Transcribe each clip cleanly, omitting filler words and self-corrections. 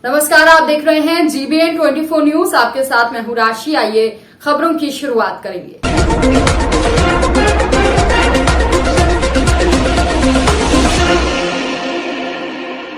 नमस्कार, आप देख रहे हैं GBN 24 न्यूज। आपके साथ मैं हूं राशि। आइए खबरों की शुरुआत करेंगे।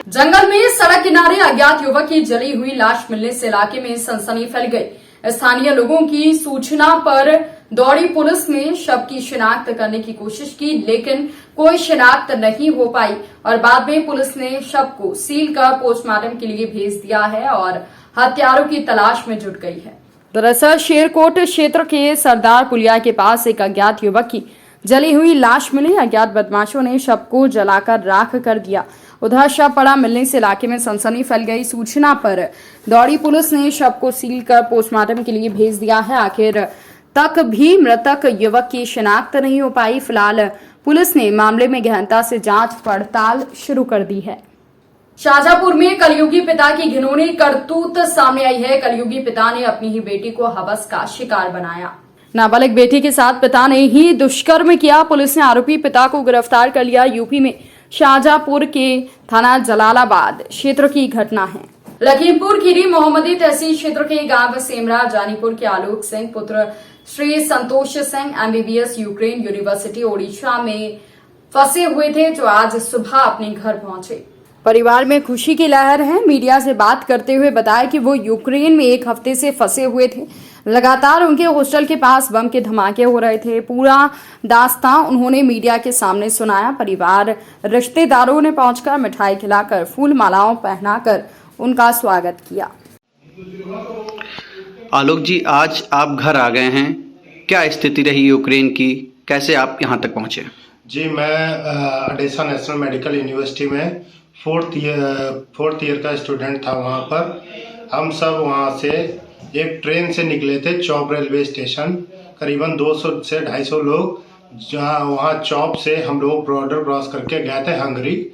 जंगल में सड़क किनारे अज्ञात युवक की जली हुई लाश मिलने से इलाके में सनसनी फैल गई। स्थानीय लोगों की सूचना पर दौड़ी पुलिस ने शव की शिनाख्त करने की कोशिश की, लेकिन कोई शिनाख्त नहीं हो पाई और बाद में पुलिस ने शव को सील कर पोस्टमार्टम के लिए भेज दिया है और हत्यारों की तलाश में जुट गई है। दरअसल शेरकोट क्षेत्र के सरदार पुलिया के पास एक अज्ञात युवक की जली हुई लाश मिली। अज्ञात बदमाशों ने शव को जलाकर राख कर दिया। उधर शव पड़ा मिलने से इलाके में सनसनी फैल गई। सूचना पर दौड़ी पुलिस ने शव को सील कर पोस्टमार्टम के लिए भेज दिया है। आखिर तक भी मृतक युवक की शिनाख्त नहीं हो पाई। फिलहाल पुलिस ने मामले में गहनता से जांच पड़ताल शुरू कर दी है। शाहजहांपुर में कलयुगी पिता की घिनौनी करतूत सामने आई है। कलयुगी पिता ने अपनी ही बेटी को हवस का शिकार बनाया। नाबालिग बेटी के साथ पिता ने ही दुष्कर्म किया। पुलिस ने आरोपी पिता को गिरफ्तार कर लिया। यूपी में शाहजहांपुर के थाना जलालाबाद क्षेत्र की घटना है। लखीमपुर खीरी मोहम्मदी तहसील क्षेत्र के गांव सेमरा जानीपुर के आलोक सिंह पुत्र Shri Santosh Singh MBBS Ukraine university Odisha में फंसे हुए थे, जो आज सुबह अपने घर पहुंचे। परिवार में खुशी की लहर है। मीडिया से बात करते हुए बताया कि वो यूक्रेन में एक हफ्ते से फंसे हुए थे। लगातार उनके हॉस्टल के पास बम के धमाके हो रहे थे। पूरा दास्तां उन्होंने मीडिया के सामने सुनाया। परिवार रिश्तेदारों ने पहुंचकर मिठाई खिलाकर फूल मालाओं पहनाकर उनका स्वागत किया। आलोक जी, आज आप घर आ गए हैं, क्या स्थिति रही यूक्रेन की, कैसे आप यहाँ तक पहुँचे? जी, मैं ओडेसा नेशनल मेडिकल यूनिवर्सिटी में फोर्थ ईयर का स्टूडेंट था। वहाँ पर हम सब वहाँ से एक ट्रेन से निकले थे चौप रेलवे स्टेशन। करीबन 200 से 250 लोग, जहाँ वहाँ चौप से हम लोग बॉर्डर क्रॉस करके गए थे हंगरी,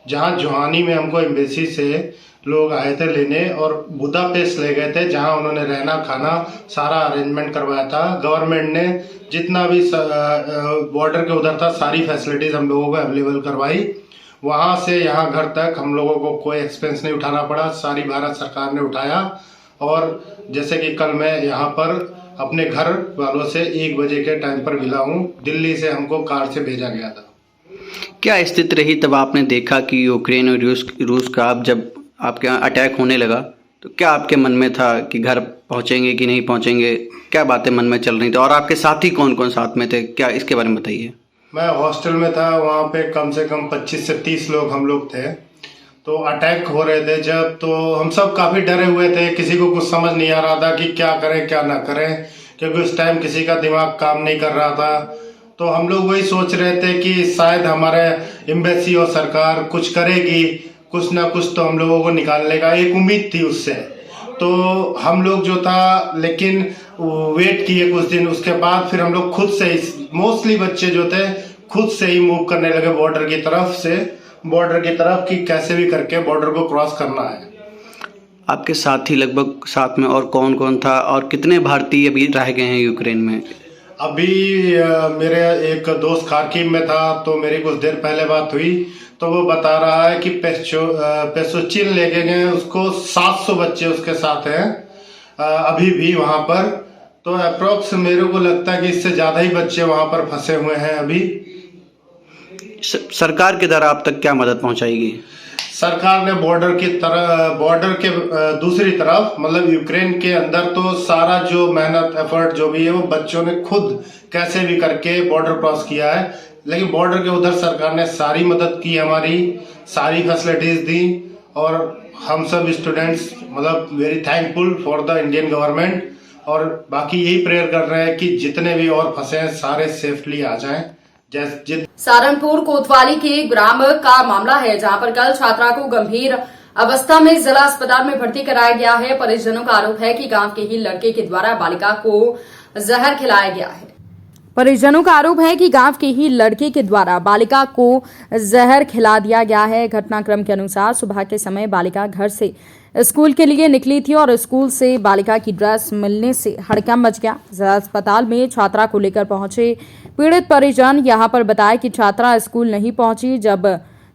जहाँ जोहानी में हमको एम्बेसी से लोग आए थे लेने और बुदापेस्ट ले गए थे, जहाँ उन्होंने रहना खाना सारा अरेंजमेंट करवाया था। गवर्नमेंट ने जितना भी बॉर्डर के उधर था सारी फैसिलिटीज़ हम लोगों को अवेलेबल करवाई। वहाँ से यहाँ घर तक हम लोगों को कोई एक्सपेंस नहीं उठाना पड़ा, सारी भारत सरकार ने उठाया। और जैसे कि कल मैं यहाँ पर अपने घर वालों से 1 बजे के टाइम पर मिला हूँ। दिल्ली से हमको कार से भेजा गया था। क्या स्थिति रही तब आपने देखा कि यूक्रेन और रूस का आप जब आपके यहाँ अटैक होने लगा, तो क्या आपके मन में था कि घर पहुँचेंगे कि नहीं पहुँचेंगे, क्या बातें मन में चल रही थी और आपके साथी कौन कौन साथ में थे, क्या इसके बारे में बताइए? मैं हॉस्टल में था, वहाँ पे कम से कम 25 से 30 लोग हम लोग थे। तो अटैक हो रहे थे जब, तो हम सब काफ़ी डरे हुए थे। किसी को कुछ समझ नहीं आ रहा था कि क्या करें क्या ना करें, क्योंकि उस टाइम किसी का दिमाग काम नहीं कर रहा था। तो हम लोग वही सोच रहे थे कि शायद हमारे एम्बेसी और सरकार कुछ करेगी, कुछ ना कुछ तो हम लोगों को निकालने का एक उम्मीद थी उससे। तो हम लोग जो था, लेकिन वेट किए कुछ दिन, उसके बाद फिर हम लोग खुद से, मोस्टली बच्चे जो थे खुद से ही मूव करने लगे बॉर्डर की तरफ कि कैसे भी करके बॉर्डर को क्रॉस करना है। आपके साथी लगभग साथ में और कौन कौन था और कितने भारतीय अभी रह गए हैं यूक्रेन में? अभी मेरे एक दोस्त खार्किव में था, तो मेरी कुछ देर पहले बात हुई, तो वो बता रहा है कि पेसोचिन लेके गए, उसको 700 बच्चे उसके साथ हैं अभी भी वहाँ पर। तो अप्रोक्स मेरे को लगता है कि इससे ज़्यादा ही बच्चे वहाँ पर फंसे हुए हैं अभी। सरकार के द्वारा आप तक क्या मदद पहुँचाएगी? सरकार ने बॉर्डर के दूसरी तरफ, मतलब यूक्रेन के अंदर, तो सारा जो मेहनत एफर्ट जो भी है वो बच्चों ने खुद कैसे भी करके बॉर्डर क्रॉस किया है। लेकिन बॉर्डर के उधर सरकार ने सारी मदद की, हमारी सारी फैसिलिटीज दी और हम सब स्टूडेंट्स मतलब very thankful for the Indian government. और बाकी यही प्रेयर कर रहे हैं कि जितने भी और फंसे हैं सारे सेफली आ जाएं। सहारनपुर कोतवाली के ग्राम का मामला है, जहां पर कल छात्रा को गंभीर अवस्था में जिला अस्पताल में भर्ती कराया गया है। परिजनों का आरोप है कि गांव के ही लड़के के द्वारा बालिका को जहर खिलाया गया है। परिजनों का आरोप है कि गांव के ही लड़के के द्वारा बालिका को जहर खिला दिया गया है। घटनाक्रम के अनुसार सुबह के समय बालिका घर से स्कूल के लिए निकली थी और स्कूल से बालिका की ड्रेस मिलने से हड़कंप मच गया। जिला अस्पताल में छात्रा को लेकर पहुंचे पीड़ित परिजन यहां पर बताया कि छात्रा स्कूल नहीं पहुंची, जब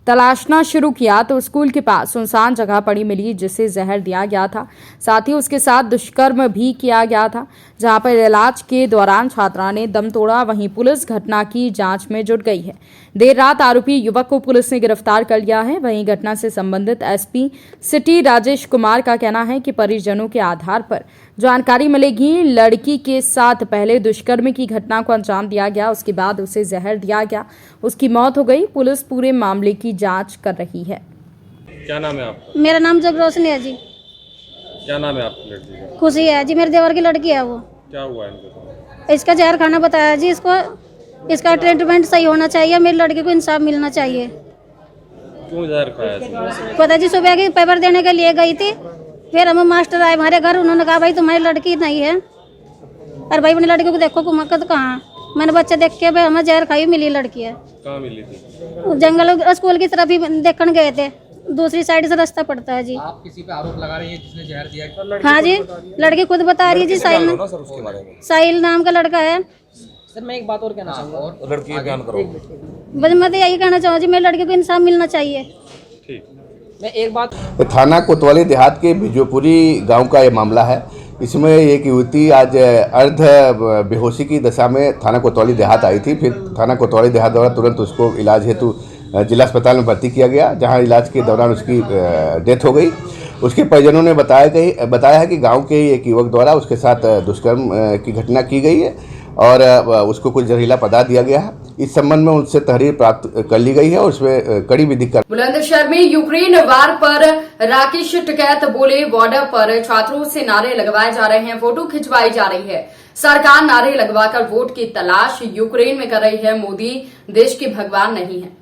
तलाशना शुरू किया तो स्कूल के पास सुनसान जगह पड़ी मिली जिसे जहर दिया गया था। साथ ही उसके साथ दुष्कर्म भी किया गया था। जहां पर इलाज के दौरान छात्रा ने दम तोड़ा, वहीं पुलिस घटना की जांच में जुट गई है। देर रात आरोपी युवक को पुलिस ने गिरफ्तार कर लिया है। वहीं घटना से संबंधित एसपी सिटी राजेश कुमार का कहना है कि परिजनों के आधार पर जानकारी मिलेगी। लड़की के साथ पहले दुष्कर्म की घटना को अंजाम दिया गया, उसके बाद उसे जहर दिया गया, उसकी मौत हो गई। पुलिस पूरे मामले की जांच कर रही है। क्या नाम है आप? मेरा नाम जग रोशनी है जी। क्या नाम है आपकी लड़की का? खुशी है जी, मेरे देवर की लड़की है वो। क्या हुआ है इनके साथ? इसका जहर खाना बताया जी इसको। इसका ट्रीटमेंट सही होना चाहिए, मेरी लड़की को इंसाफ मिलना चाहिए। क्यों जहर खाया इसने? पता जी सुबह की पेपर देने के लिए गई थी, फिर हम मास्टर आए हमारे घर, उन्होंने कहा भाई तुम्हारी लड़की नहीं है। अरे भाई अपनी लड़की को देखो कुमक्कत कहाँ। मैंने बच्चे देख के भाई हमें जहर खाई मिली लड़की है। कहाँ मिली थी? जंगल स्कूल की तरफ ही देखने गए थे, दूसरी साइड से रास्ता पड़ता है जी। आप किसी पे आरोप लगा रही है जिसने जहर दिया? हाँ जी, लड़की खुद बता रही है जी। साहिल नाम का लड़का है। सर मैं एक बात और कहना चाहूँगा, और लड़की का बयान करो। बस मैं तो यही कहना चाहूँ जी, मेरी लड़की को इंसाफ मिलना चाहिए। ठीक। मैं एक बात थाना कोतवाली देहात के बिजोपुरी गांव का ये मामला है। इसमें एक युवती आज अर्ध बेहोशी की दशा में थाना कोतवाली देहात आई थी। फिर थाना कोतवाली देहात द्वारा तुरंत उसको इलाज हेतु जिला अस्पताल में भर्ती किया गया, जहां इलाज के दौरान उसकी डेथ हो गई। उसके परिजनों ने बताया है कि गांव के ही एक युवक द्वारा उसके साथ दुष्कर्म की घटना की गई है और उसको कुछ जहरीला पदार्थ दिया गया है। इस संबंध में उनसे तहरीर प्राप्त कर ली गई है और उसमें कड़ी विधि कर। बुलंदशहर में यूक्रेन वार पर राकेश टिकैत बोले, बॉर्डर पर छात्रों से नारे लगवाए जा रहे हैं, फोटो खिंचवाई जा रही है। सरकार नारे लगवाकर वोट की तलाश यूक्रेन में कर रही है, मोदी देश के भगवान नहीं है।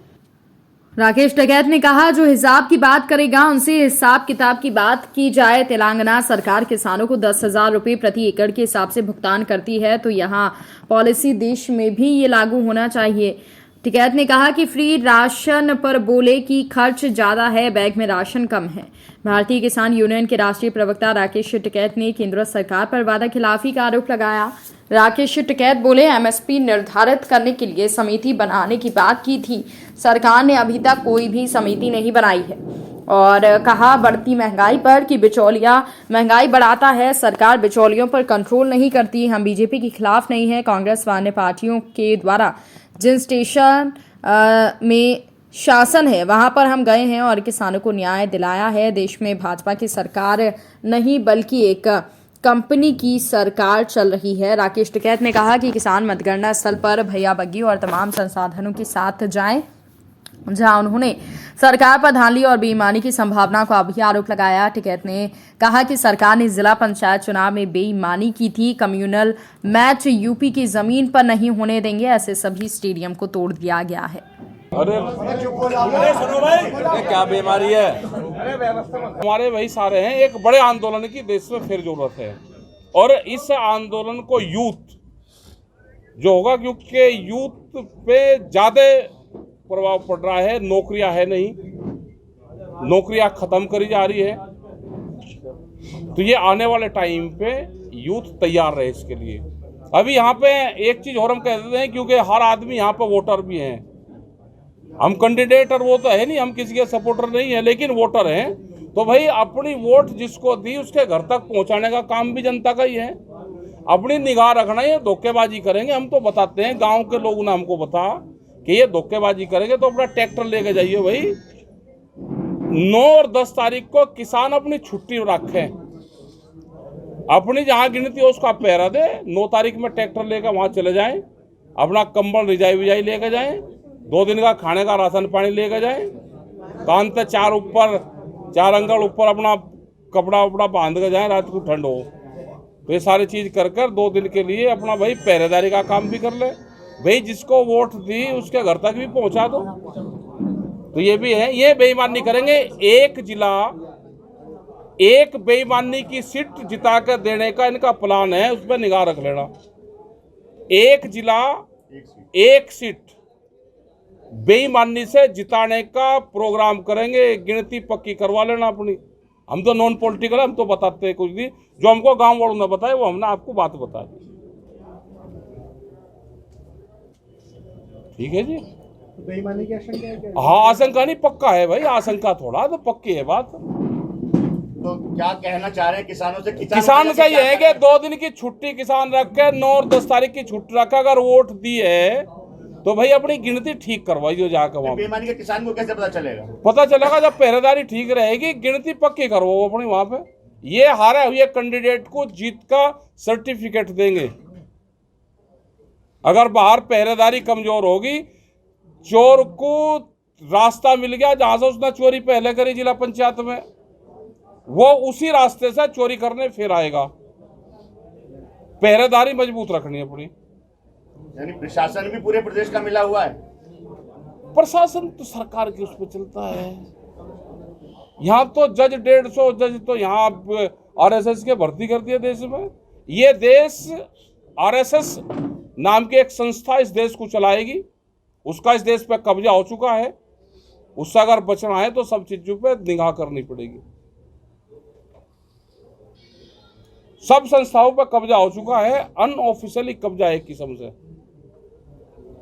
राकेश टिकैत ने कहा जो हिसाब की बात करेगा उनसे हिसाब किताब की बात की जाए। तेलंगाना सरकार किसानों को 10,000 रुपए प्रति एकड़ के हिसाब से भुगतान करती है, तो यहाँ पॉलिसी देश में भी ये लागू होना चाहिए। टिकैत ने कहा कि फ्री राशन पर बोले कि खर्च ज्यादा है, बैग में राशन कम है। भारतीय किसान यूनियन के राष्ट्रीय प्रवक्ता राकेश टिकैत ने केंद्र सरकार पर वादा खिलाफी का आरोप लगाया। राकेश टिकैत बोले एमएसपी निर्धारित करने के लिए समिति बनाने की बात की थी, सरकार ने अभी तक कोई भी समिति नहीं बनाई है। और कहा बढ़ती महंगाई पर कि बिचौलिया महंगाई बढ़ाता है, सरकार बिचौलियों पर कंट्रोल नहीं करती। हम बीजेपी के खिलाफ नहीं है, कांग्रेस व अन्य पार्टियों के द्वारा जिन स्टेशन में शासन है वहां पर हम गए हैं और किसानों को न्याय दिलाया है। देश में भाजपा की सरकार नहीं बल्कि एक कंपनी की सरकार चल रही है। राकेश टिकैत ने कहा कि किसान मतगणना स्थल पर भैया बग्गी और तमाम संसाधनों के साथ जाएं, जहां उन्होंने सरकार पर धांधली और बेईमानी की संभावना का भी आरोप लगाया। टिकैत ने कहा कि सरकार ने जिला पंचायत चुनाव में बेईमानी की थी, कम्युनल मैच यूपी की जमीन पर नहीं होने देंगे, ऐसे सभी स्टेडियम को तोड़ दिया गया है। अरे सुनो भाई, क्या बीमारी है? हमारे वही सारे हैं, एक बड़े आंदोलन की देश में फिर जरूरत है और इस आंदोलन को यूथ जो होगा, क्योंकि यूथ पे ज्यादा प्रभाव पड़ रहा है। नौकरियां है नहीं, नौकरियां खत्म करी जा रही है, तो ये आने वाले टाइम पे यूथ तैयार रहे इसके लिए। अभी यहाँ पे एक चीज और हम कह देते हैं, क्योंकि हर आदमी यहाँ पे वोटर भी हैं। हम कैंडिडेट और वो तो है नहीं, हम किसी के सपोर्टर नहीं है, लेकिन वोटर हैं। तो भाई अपनी वोट जिसको दी उसके घर तक पहुंचाने का काम भी जनता का ही है। अपनी निगाह रखना, ये धोखेबाजी करेंगे हम तो बताते हैं, गांव के लोगों ने हमको बता कि ये धोखेबाजी करेंगे तो अपना ट्रैक्टर लेके जाइए भाई। 9 और 10 तारीख को किसान अपनी छुट्टी रखें, अपनी जहां गिनती है उसका पहरा दे। 9 तारीख में ट्रैक्टर लेकर वहां चले जाएं, अपना कंबल रिजाई विजाई लेकर जाएं, 2 दिन का खाने का राशन पानी लेकर जाएं, कान पे 4 अंगल ऊपर अपना कपड़ा वपड़ा बांध कर जाएं, रात को ठंड हो तो ये सारी चीज कर 2 दिन के लिए अपना भाई पहरेदारी का काम भी कर ले भाई। जिसको वोट दी उसके घर तक भी पहुंचा दो। तो ये भी है, ये बेईमानी करेंगे। एक जिला एक बेईमानी की सीट जिता कर देने का इनका प्लान है, उस पर निगाह रख लेना। एक जिला एक सीट बेईमानी से जिताने का प्रोग्राम करेंगे, गिनती पक्की करवा लेना अपनी। हम तो नॉन पॉलिटिकल, हम तो बताते हैं कुछ भी, जो हमको गांव वालों ने बताया वो हमने आपको बात बता दी। ठीक है जी। बेईमानी की आशंका है क्या? हाँ, आशंका नहीं, पक्का है भाई, आशंका थोड़ा तो पक्की है बात। तो क्या कहना चाह रहे हैं किसानों से? किसान का ये है कि 2 दिन की छुट्टी किसान रख के 9 और 10 तारीख की छुट्टी रखा, अगर वोट दी है तो भाई अपनी गिनती ठीक करवाइए जाकर वहाँ। बेईमानी का किसान को कैसे पता चलेगा? पता चलेगा जब पहरेदारी ठीक रहेगी, गिनती पक्की करवाओ अपनी वहां पे। ये हारे हुए कैंडिडेट को जीत का सर्टिफिकेट देंगे। अगर बाहर पहरेदारी कमजोर होगी, चोर को रास्ता मिल गया जहां से उसने चोरी पहले करी जिला पंचायत में, वो उसी रास्ते से चोरी करने फिर आएगा। पहरेदारी मजबूत रखनी है अपनी। यानी प्रशासन भी पूरे प्रदेश का मिला हुआ है। प्रशासन तो सरकार की उस पर चलता है। यहाँ तो जज 150 जज तो यहाँ आरएसएस के भर्ती कर दिया देश में। ये देश आरएसएस नाम की एक संस्था इस देश को चलाएगी। उसका इस देश पे कब्जा हो चुका है। उससे अगर बचना है तो सब चीजों पे निगाह करनी पड़ेगी। सब संस्थाओं पर कब्जा हो चुका है, अनऑफिशियली कब्जा एक किस्म से।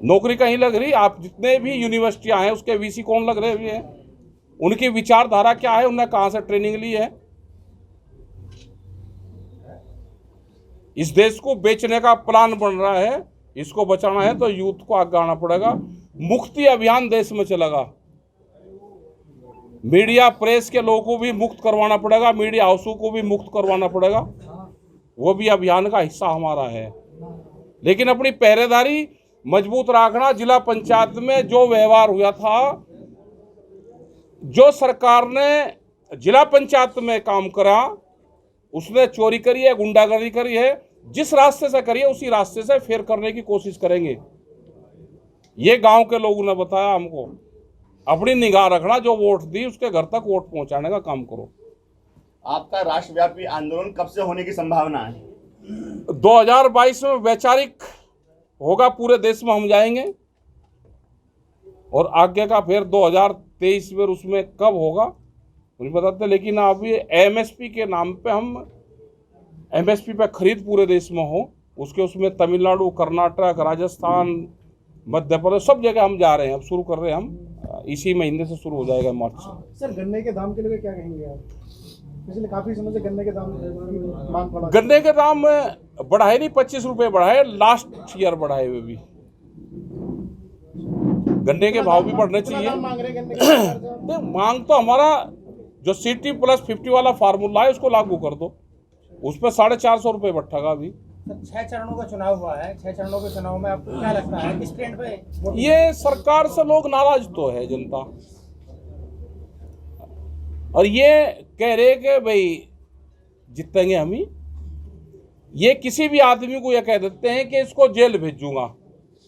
नौकरी कहीं लग रही, आप जितने भी यूनिवर्सिटियां हैं उसके वीसी कौन लग रहे हुए हैं, उनकी विचारधारा क्या है, उन्हें कहां से ट्रेनिंग ली है। इस देश को बेचने का प्लान बन रहा है। इसको बचाना है तो यूथ को आगे आना पड़ेगा। मुक्ति अभियान देश में चलेगा। मीडिया प्रेस के लोगों को भी मुक्त करवाना पड़ेगा, मीडिया हाउसों को भी मुक्त करवाना पड़ेगा। वो भी अभियान का हिस्सा हमारा है। लेकिन अपनी पहरेदारी मजबूत रखना। जिला पंचायत में जो व्यवहार हुआ था, जो सरकार ने जिला पंचायत में काम करा, उसने चोरी करी है, गुंडागर्दी करी है। जिस रास्ते से करी है उसी रास्ते से फिर करने की कोशिश करेंगे। ये गांव के लोगों ने बताया हमको। अपनी निगाह रखना, जो वोट दी उसके घर तक वोट पहुंचाने का काम करो। आपका राष्ट्रव्यापी आंदोलन कब से होने की संभावना है? 2022 में वैचारिक होगा, पूरे देश में हम जाएंगे। और आगे का फिर 2023 में उसमें कब होगा नहीं बताते। लेकिन अभी एमएसपी के नाम पे हम एमएसपी पे खरीद पूरे देश में हो, उसके उसमें तमिलनाडु, कर्नाटक, राजस्थान, मध्य प्रदेश, सब जगह हम जा रहे हैं। अब शुरू कर रहे हैं हम, इसी महीने से शुरू हो जाएगा मार्च से। सर, गन्ने के दाम के लिए क्या कहेंगे आप? पिछले काफी समय से गन्ने के दाम की मांग बढ़ा। गन्ने के दाम बढ़ाए नहीं, 25 रुपए बढ़ाए, लास्ट ईयर बढ़ाए हुए भी। गन्ने के भाव भी बढ़ने चाहिए। मांग रहे गन्ने के मांग तो हमारा जो CT+50 वाला फार्मूला है उसको लागू कर दो। उस पर 450 रुपये बैठेगा अभी। 6 चरणों का चुनाव हुआ है। 6 चरणों के चुनाव में आपको क्या लगता है किस ट्रेंड पे? ये सरकार से लोग नाराज तो है जनता, और ये कह रहे कि भाई जीतेंगे हम ही। ये किसी भी आदमी को ये कह देते हैं कि इसको जेल भेजूंगा,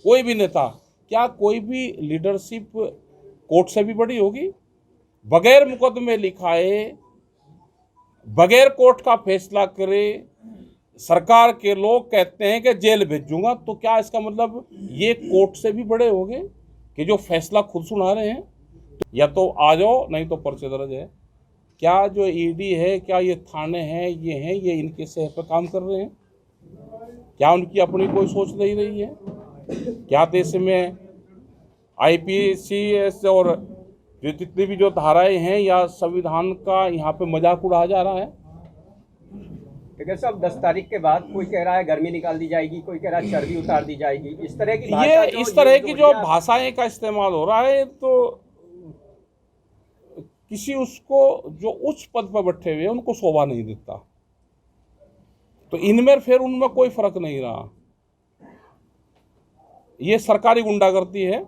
कोई भी नेता। क्या कोई भी लीडरशिप कोर्ट से भी बड़ी होगी? बगैर मुकदमे लिखाए, बगैर कोर्ट का फैसला करे, सरकार के लोग कहते हैं कि जेल भेजूंगा, तो क्या इसका मतलब ये कोर्ट से भी बड़े होंगे कि जो फैसला खुद सुना रहे हैं? या तो आ जाओ, नहीं तो पर्चे दर्ज है। क्या जो ईडी है, क्या ये थाने हैं, ये इनके सेहत पर काम कर रहे हैं? क्या उनकी अपनी कोई सोच नहीं रही है? क्या देश में IPC और जो जितनी भी जो धाराएं हैं या संविधान का यहाँ पे मजाक उड़ाया जा रहा है? लेकिन साहब 10 तारीख के बाद कोई कह रहा है गर्मी निकाल दी जाएगी, कोई कह रहा है चर्बी उतार दी जाएगी। इस तरह की इस तरह की जो भाषाएं का इस्तेमाल हो रहा है, तो किसी उसको जो उच्च पद पर बैठे हुए हैं उनको शोभा नहीं देता। तो इनमें फिर उनमें कोई फर्क नहीं रहा। ये सरकारी गुंडागर्दी है,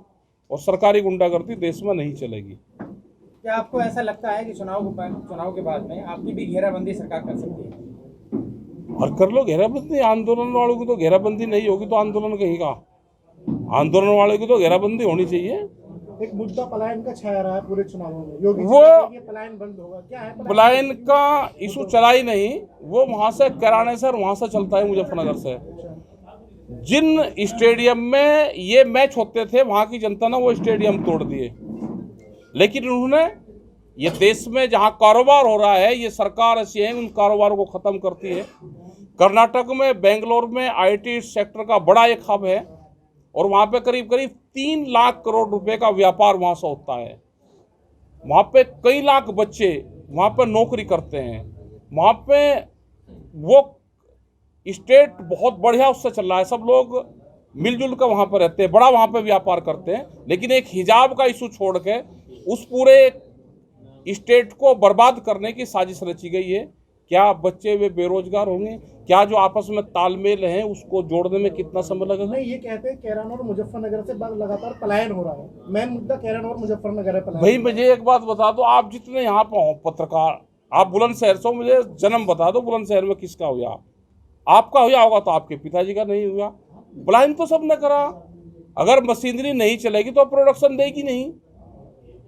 और सरकारी गुंडागर्दी देश में नहीं चलेगी। क्या आपको ऐसा लगता है कि चुनाव के बाद में आपकी भी घेराबंदी सरकार कर सकती है? और कर लो घेराबंदी। आंदोलन वालों की तो घेराबंदी नहीं होगी तो आंदोलन कहीं का? आंदोलन वालों की तो घेराबंदी होनी चाहिए। एक मुद्दा पलायन का छाया रहा है पूरे चुनावों में। योगी वो पलायन बंद होगा, क्या है पलायन का इशू चला ही नहीं। वो वहां से कराने से, वहां से चलता है मुजफ्फरनगर से। जिन स्टेडियम में ये मैच होते थे, वहां की जनता ने वो स्टेडियम तोड़ दिए। लेकिन उन्होंने ये देश में जहां कारोबार हो रहा है, ये सरकार ऐसी है उन कारोबारों को खत्म करती है। कर्नाटक में, बेंगलोर में IT सेक्टर का बड़ा एक हब है, और वहां पे करीब करीब 3 लाख करोड़ रुपए का व्यापार वहां से होता है। वहां पे कई लाख बच्चे वहां पे नौकरी करते हैं। वहां पे वो स्टेट बहुत बढ़िया उससे चल रहा है। सब लोग मिलजुल कर वहां पर रहते हैं, बड़ा वहां पे व्यापार करते हैं। लेकिन एक हिजाब का इशू छोड़ के उस पूरे स्टेट को बर्बाद करने की साजिश रची गई है। क्या बच्चे वे बेरोजगार होंगे? क्या जो आपस में तालमेल है उसको जोड़ने में कितना समय लगेगा? नहीं, ये कहते हैं कैरान और मुजफ्फरनगर से लगातार पलायन हो रहा है। मेन मुद्दा कैरान और मुजफ्फरनगर है पलायन। भाई मुझे एक बात बता दो, आप जितने यहाँ पे हो पत्रकार, आप बुलंदशहर से हो, मुझे जन्म बता दो बुलंदशहर में किसका हुआ? आपका हुआ होगा तो आपके पिताजी का नहीं हुआ। पलायन तो सबने करा। अगर मशीनरी नहीं चलेगी तो प्रोडक्शन देगी नहीं।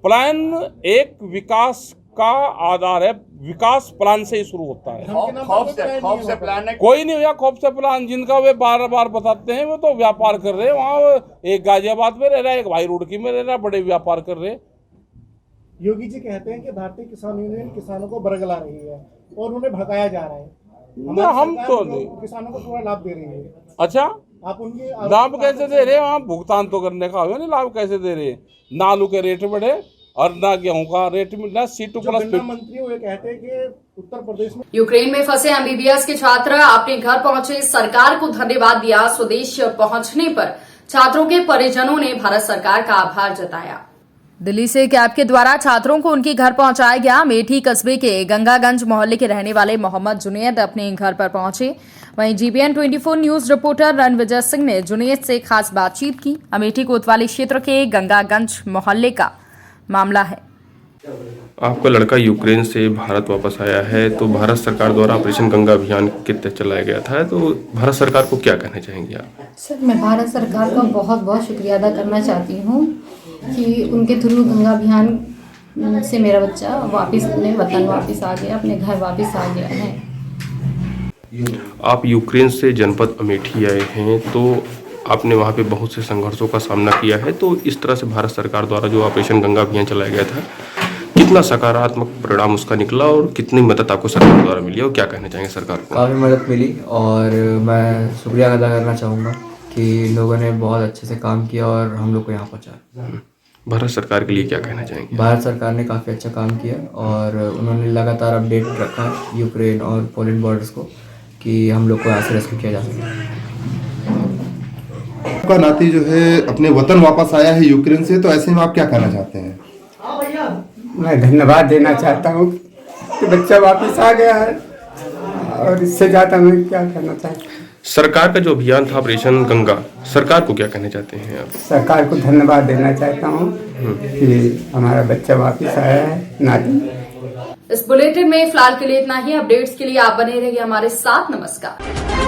पलायन एक विकास का आधार है। विकास प्लान से ही शुरू होता है। खौफ से प्लान है। कोई नहीं हुआ खौफ से प्लान। जिनका वे बार बार बताते हैं वो तो व्यापार कर रहे हैं। वहाँ एक गाजियाबाद में रह रहा है, एक भाई रुड़की में रह रहा है, बड़े व्यापार कर रहे हैं। योगी जी कहते हैं कि भारतीय किसान यूनियन किसानों को बरगला रही है और उन्हें भगाया जा रहा है। हम तो नहीं, किसानों को पूरा लाभ दे रही है। अच्छा, आप उनकी लाभ कैसे दे रहे हैं? वहाँ भुगतान तो करने का हो नहीं, लाभ कैसे दे रहे हैं? ना आलू के रेट बढ़े और ना गेहूं का रेट मिल रहा। C2 प्लस मंत्री वो कहते हैं कि उत्तर प्रदेश में यूक्रेन में फंसे MBBS के छात्र अपने घर पहुंचे, सरकार को धन्यवाद दिया। स्वदेश पहुंचने पर छात्रों के परिजनों ने भारत सरकार का आभार जताया। दिल्ली से कैब के द्वारा छात्रों को उनके घर पहुंचाया गया। अमेठी कस्बे के गंगागंज मोहल्ले के रहने वाले मोहम्मद जुनैद अपने घर पर पहुंचे। वहीं GBN 24 news reporter Ranvijay Singh ने जुनैद से खास बातचीत की। अमेठी कोतवाली क्षेत्र के गंगागंज मोहल्ले का मामला है। आपका लड़का यूक्रेन से भारत वापस आया है, तो भारत सरकार द्वारा ऑपरेशन गंगा अभियान के तहत चलाया गया था, तो भारत सरकार को क्या कहना चाहेंगे आप? सर, मैं भारत सरकार का बहुत बहुत शुक्रिया अदा करना चाहती हूँ कि उनके थ्रू गंगा अभियान से मेरा बच्चा वापस अपने वतन वापस आ गया, अपने घर वापस आ गया है। आप यूक्रेन से जनपद अमेठी आए हैं, तो आपने वहाँ पे बहुत से संघर्षों का सामना किया है, तो इस तरह से भारत सरकार द्वारा जो ऑपरेशन गंगा अभियान चलाया गया था, कितना सकारात्मक परिणाम उसका निकला और कितनी मदद आपको सरकार द्वारा मिली और क्या कहना चाहेंगे सरकार को? काफ़ी मदद मिली और मैं शुक्रिया अदा करना चाहूँगा कि लोगों ने बहुत अच्छे से काम किया और हम लोग को यहाँ पहुँचा। भारत सरकार के लिए क्या कहना चाहेंगे? भारत सरकार ने काफ़ी अच्छा काम किया और उन्होंने लगातार अपडेट रखा यूक्रेन और पोलैंड बॉर्डर्स को कि हम लोग को यहाँ से रेस्क्यू किया जा सके। आपका नाती जो है अपने वतन वापस आया है यूक्रेन से, तो ऐसे में आप क्या कहना चाहते हैं? मैं धन्यवाद देना चाहता हूँ कि बच्चा वापस आ गया है और इससे ज़्यादा मैं क्या कहना चाहता हूँ। सरकार का जो अभियान था ऑपरेशन गंगा, सरकार को क्या कहना चाहते हैं आप? सरकार को धन्यवाद देना चाहता हूँ कि हमारा बच्चा वापस आया है, नाती। इस बुलेटिन में फिलहाल के लिए इतना ही। अपडेट्स के लिए आप बने रहिए हमारे साथ। नमस्कार।